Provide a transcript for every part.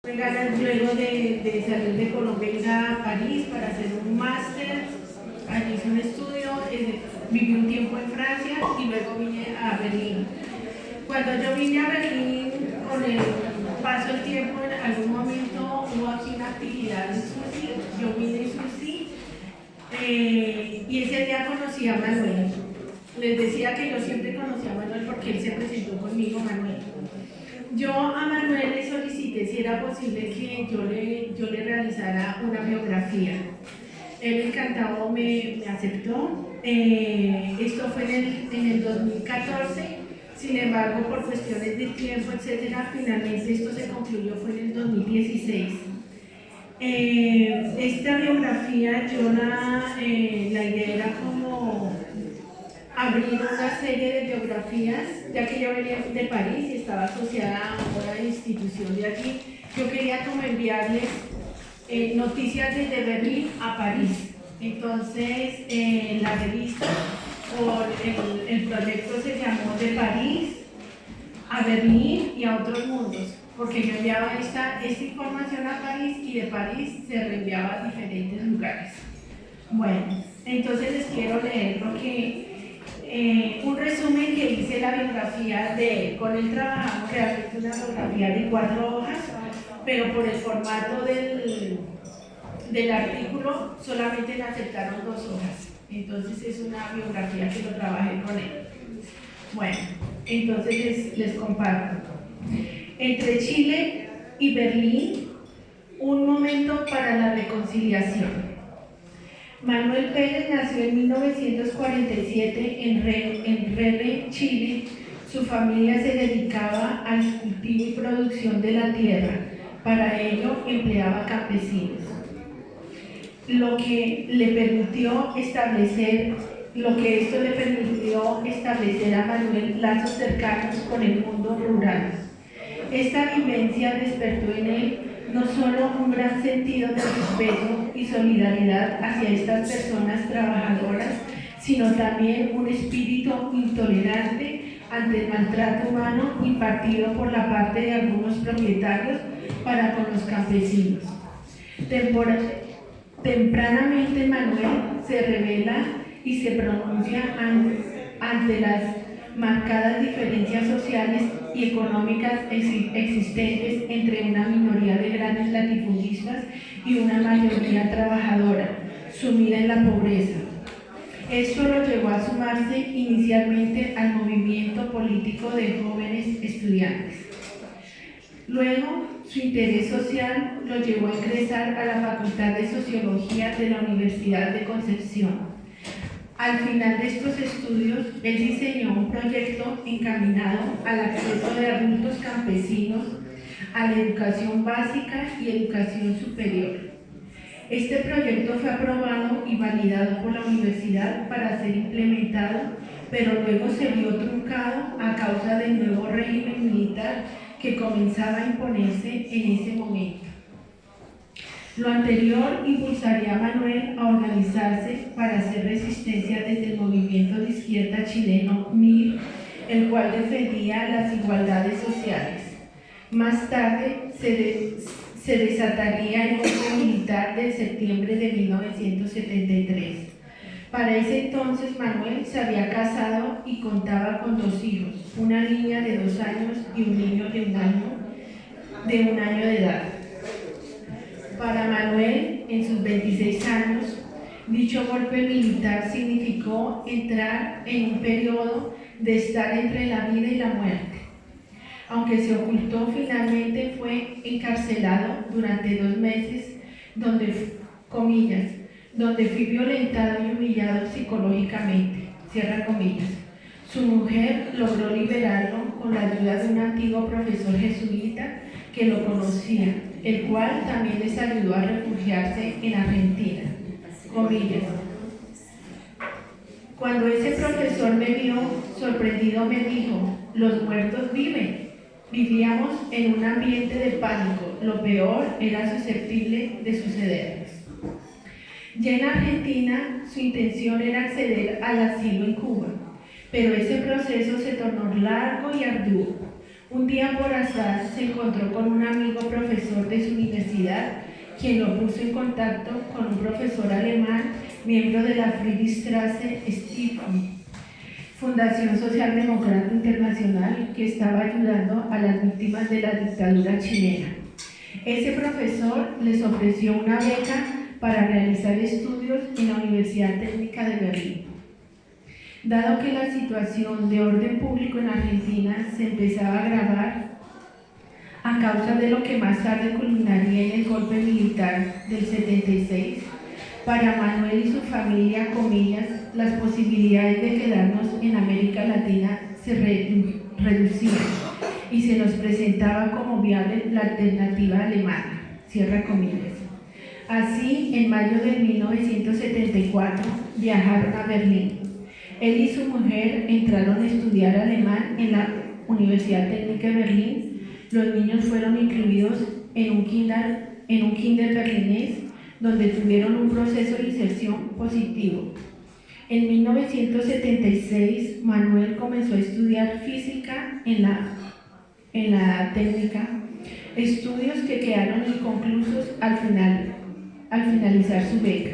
Ganas luego de salir de Colombia ir a París para hacer un máster. Allí hice un estudio, viví un tiempo en Francia y luego vine a Berlín. Cuando yo vine a Berlín, con el paso del tiempo, en algún momento hubo aquí una actividad en Susi, yo vine en Susi y ese día conocí a Manuel. Les decía que yo siempre conocí a Manuel porque él se presentó conmigo, Manuel. Yo a Manuel le solicité si era posible que yo le realizara una biografía. Él encantado me aceptó. Esto fue en el 2014, sin embargo, por cuestiones de tiempo, etcétera, finalmente esto se concluyó fue en el 2016. Esta biografía, la idea era como abrir una serie de biografías, ya que yo venía de París y estaba asociada a una institución de allí. Yo quería como enviarles noticias desde Berlín a París. Entonces, la revista o el proyecto se llamó De París a Berlín y a otros mundos, porque yo enviaba esta información a París y de París se reenviaba a diferentes lugares. Bueno, entonces les quiero leer lo que un resumen que hice la biografía de él. Con él trabajamos realmente una biografía de 4 hojas, pero por el formato del artículo solamente le aceptaron 2 hojas. Entonces es una biografía que lo trabajé con él. Bueno, entonces les comparto. Entre Chile y Berlín, un momento para la reconciliación. Manuel Pérez nació en 1947 en Rere, Chile. Su familia se dedicaba al cultivo y producción de la tierra. Para ello empleaba campesinos. Lo que esto le permitió establecer a Manuel lazos cercanos con el mundo rural. Esta vivencia despertó en él no solo un gran sentido de respeto y solidaridad hacia estas personas trabajadoras, sino también un espíritu intolerante ante el maltrato humano impartido por la parte de algunos propietarios para con los campesinos. Tempranamente Manuel se revela y se pronuncia ante las marcadas diferencias sociales y económicas existentes entre una minoría de grandes latifundistas y una mayoría trabajadora, sumida en la pobreza. Esto lo llevó a sumarse inicialmente al movimiento político de jóvenes estudiantes. Luego, su interés social lo llevó a ingresar a la Facultad de Sociología de la Universidad de Concepción. Al final de estos estudios, él diseñó un proyecto encaminado al acceso de adultos campesinos a la educación básica y educación superior. Este proyecto fue aprobado y validado por la universidad para ser implementado, pero luego se vio truncado a causa del nuevo régimen militar que comenzaba a imponerse en ese momento. Lo anterior impulsaría a Manuel a organizarse para hacer resistencia desde el movimiento de izquierda chileno MIR, el cual defendía las igualdades sociales. Más tarde se desataría el golpe militar de septiembre de 1973. Para ese entonces Manuel se había casado y contaba con 2 hijos, una niña de 2 años y un niño de un año de edad. Para Manuel, en sus 26 años, dicho golpe militar significó entrar en un periodo de estar entre la vida y la muerte. Aunque se ocultó, finalmente fue encarcelado durante 2 meses, donde fui violentado y humillado psicológicamente, cierra comillas. Su mujer logró liberarlo con la ayuda de un antiguo profesor jesuita que lo conocía, el cual también les ayudó a refugiarse en Argentina. Comillas. Cuando ese profesor me vio, sorprendido me dijo: «Los muertos viven». Vivíamos en un ambiente de pánico, lo peor era susceptible de sucedernos. Ya en Argentina, su intención era acceder al asilo en Cuba, pero ese proceso se tornó largo y arduo. Un día por azar se encontró con un amigo profesor de su universidad, quien lo puso en contacto con un profesor alemán, miembro de la Friedrichstraße Stiftung, Fundación Socialdemócrata Internacional, que estaba ayudando a las víctimas de la dictadura chilena. Ese profesor les ofreció una beca para realizar estudios en la Universidad Técnica de Berlín. Dado que la situación de orden público en Argentina se empezaba a agravar a causa de lo que más tarde culminaría en el golpe militar del 76, para Manuel y su familia, comillas, las posibilidades de quedarnos en América Latina se reducían y se nos presentaba como viable la alternativa alemana, cierra comillas. Así, en mayo de 1974, viajaron a Berlín. Él y su mujer entraron a estudiar alemán en la Universidad Técnica de Berlín. Los niños fueron incluidos en un kinder berlinés, donde tuvieron un proceso de inserción positivo. En 1976, Manuel comenzó a estudiar física en la técnica, estudios que quedaron inconclusos al finalizar su beca.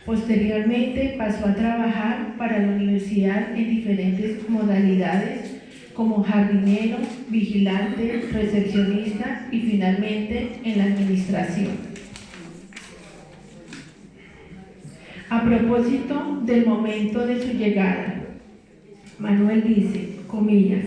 Posteriormente pasó a trabajar para la universidad en diferentes modalidades como jardinero, vigilante, recepcionista y finalmente en la administración. A propósito del momento de su llegada, Manuel dice, comillas,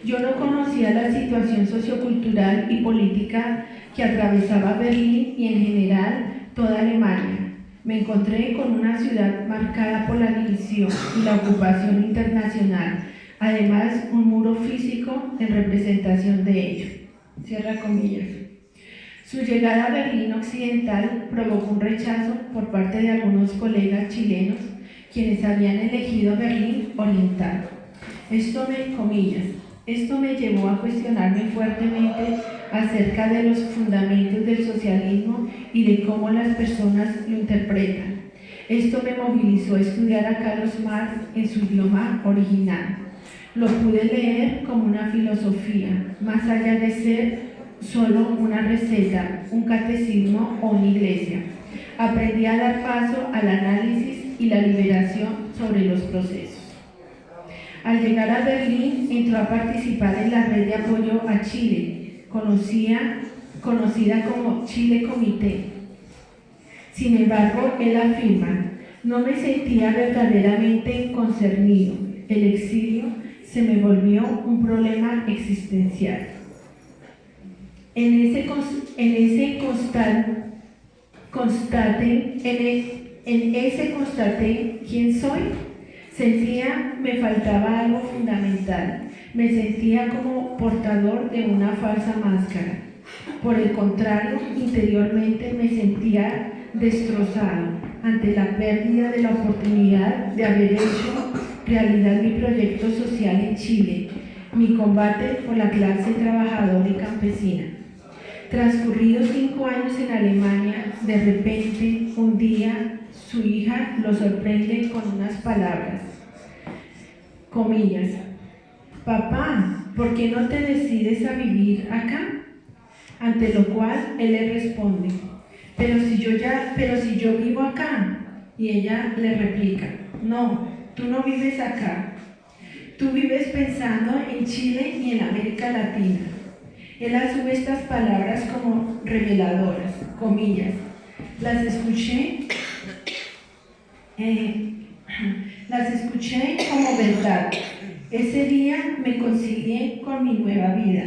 yo no conocía la situación sociocultural y política que atravesaba Berlín y en general toda Alemania. Me encontré con una ciudad marcada por la división y la ocupación internacional, además un muro físico en representación de ello. Cierra comillas. Su llegada a Berlín Occidental provocó un rechazo por parte de algunos colegas chilenos, quienes habían elegido Berlín Oriental. Esto me llevó a cuestionarme fuertemente acerca de los fundamentos del socialismo y de cómo las personas lo interpretan. Esto me movilizó a estudiar a Carlos Marx en su idioma original. Lo pude leer como una filosofía, más allá de ser solo una receta, un catecismo o una iglesia. Aprendí a dar paso al análisis y la liberación sobre los procesos. Al llegar a Berlín, entró a participar en la red de apoyo a Chile, conocida como Chile Comité. Sin embargo, él afirma, no me sentía verdaderamente concernido. El exilio se me volvió un problema existencial. En ese constaté quién soy. Sentía me faltaba algo fundamental. Me sentía como portador de una falsa máscara. Por el contrario, interiormente me sentía destrozado ante la pérdida de la oportunidad de haber hecho realidad mi proyecto social en Chile, mi combate por la clase trabajadora y campesina. Transcurridos 5 años en Alemania, de repente, un día, su hija lo sorprende con unas palabras, comillas, papá, ¿por qué no te decides a vivir acá? Ante lo cual él le responde, pero si yo vivo acá. Y ella le replica, no, tú no vives acá, tú vives pensando en Chile y en América Latina. Él asume estas palabras como reveladoras, comillas. Las escuché como verdad. Ese día me concilié con mi nueva vida.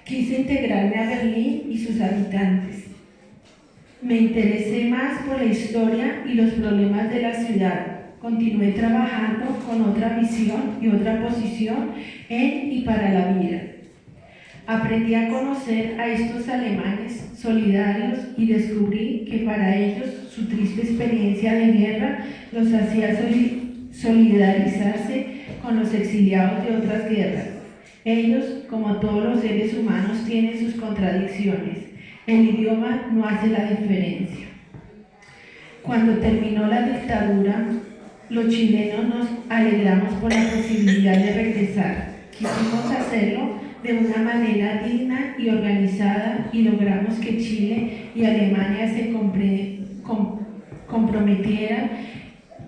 Quise integrarme a Berlín y sus habitantes. Me interesé más por la historia y los problemas de la ciudad. Continué trabajando con otra visión y otra posición en y para la vida. Aprendí a conocer a estos alemanes solidarios y descubrí que para ellos su triste experiencia de guerra los hacía solidarizarse con los exiliados de otras guerras. Ellos, como todos los seres humanos, tienen sus contradicciones. El idioma no hace la diferencia. Cuando terminó la dictadura, los chilenos nos alegramos por la posibilidad de regresar. Quisimos hacerlo de una manera digna y organizada y logramos que Chile y Alemania se comprometieran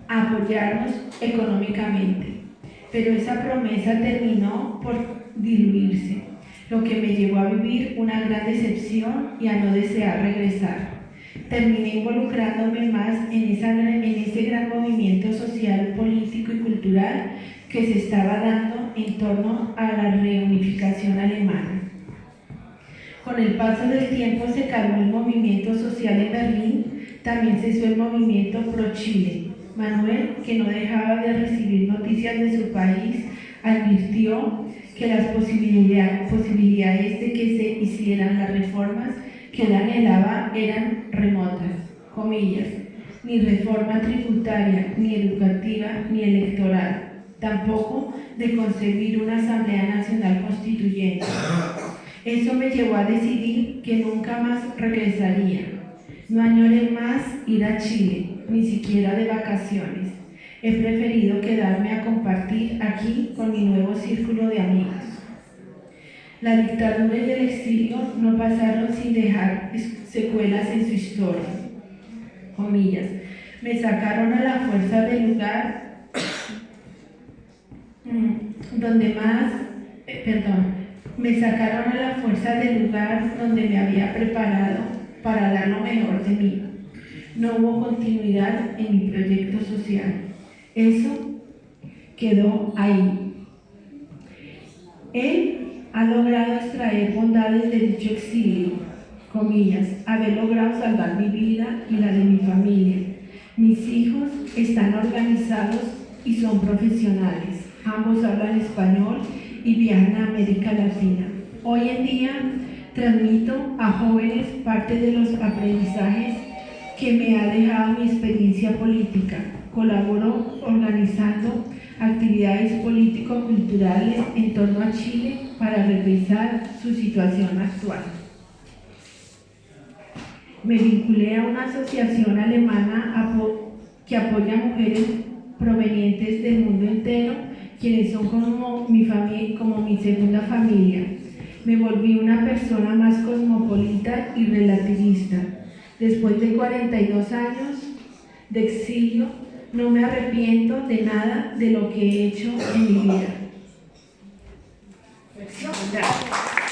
a apoyarnos económicamente. Pero esa promesa terminó por diluirse, lo que me llevó a vivir una gran decepción y a no desear regresar. Terminé involucrándome más en ese gran movimiento social, político y cultural que se estaba dando en torno a la reunificación alemana. Con el paso del tiempo se calmó el movimiento social en Berlín, también cesó el movimiento pro-Chile. Manuel, que no dejaba de recibir noticias de su país, advirtió que las posibilidades de que se hicieran las reformas que él anhelaba eran remotas, comillas, ni reforma tributaria, ni educativa, ni electoral, tampoco de concebir una Asamblea Nacional Constituyente. Eso me llevó a decidir que nunca más regresaría. No añoré más ir a Chile, ni siquiera de vacaciones. He preferido quedarme a compartir aquí con mi nuevo círculo de amigos. La dictadura y el exilio no pasaron sin dejar secuelas en su historia. Comillas. Me sacaron a la fuerza del lugar me sacaron a la fuerza del lugar donde me había preparado para dar lo mejor de mí. No hubo continuidad en mi proyecto social. Eso quedó ahí. Él ha logrado extraer bondades de dicho exilio, comillas, haber logrado salvar mi vida y la de mi familia. Mis hijos están organizados y son profesionales. Ambos hablan español y viajan a América Latina. Hoy en día transmito a jóvenes parte de los aprendizajes que me ha dejado mi experiencia política. Colaboro organizando actividades político-culturales en torno a Chile para revisar su situación actual. Me vinculé a una asociación alemana que apoya a mujeres provenientes del mundo entero, quienes son como mi segunda familia. Me volví una persona más cosmopolita y relativista. Después de 42 años de exilio, no me arrepiento de nada de lo que he hecho en mi vida. Gracias.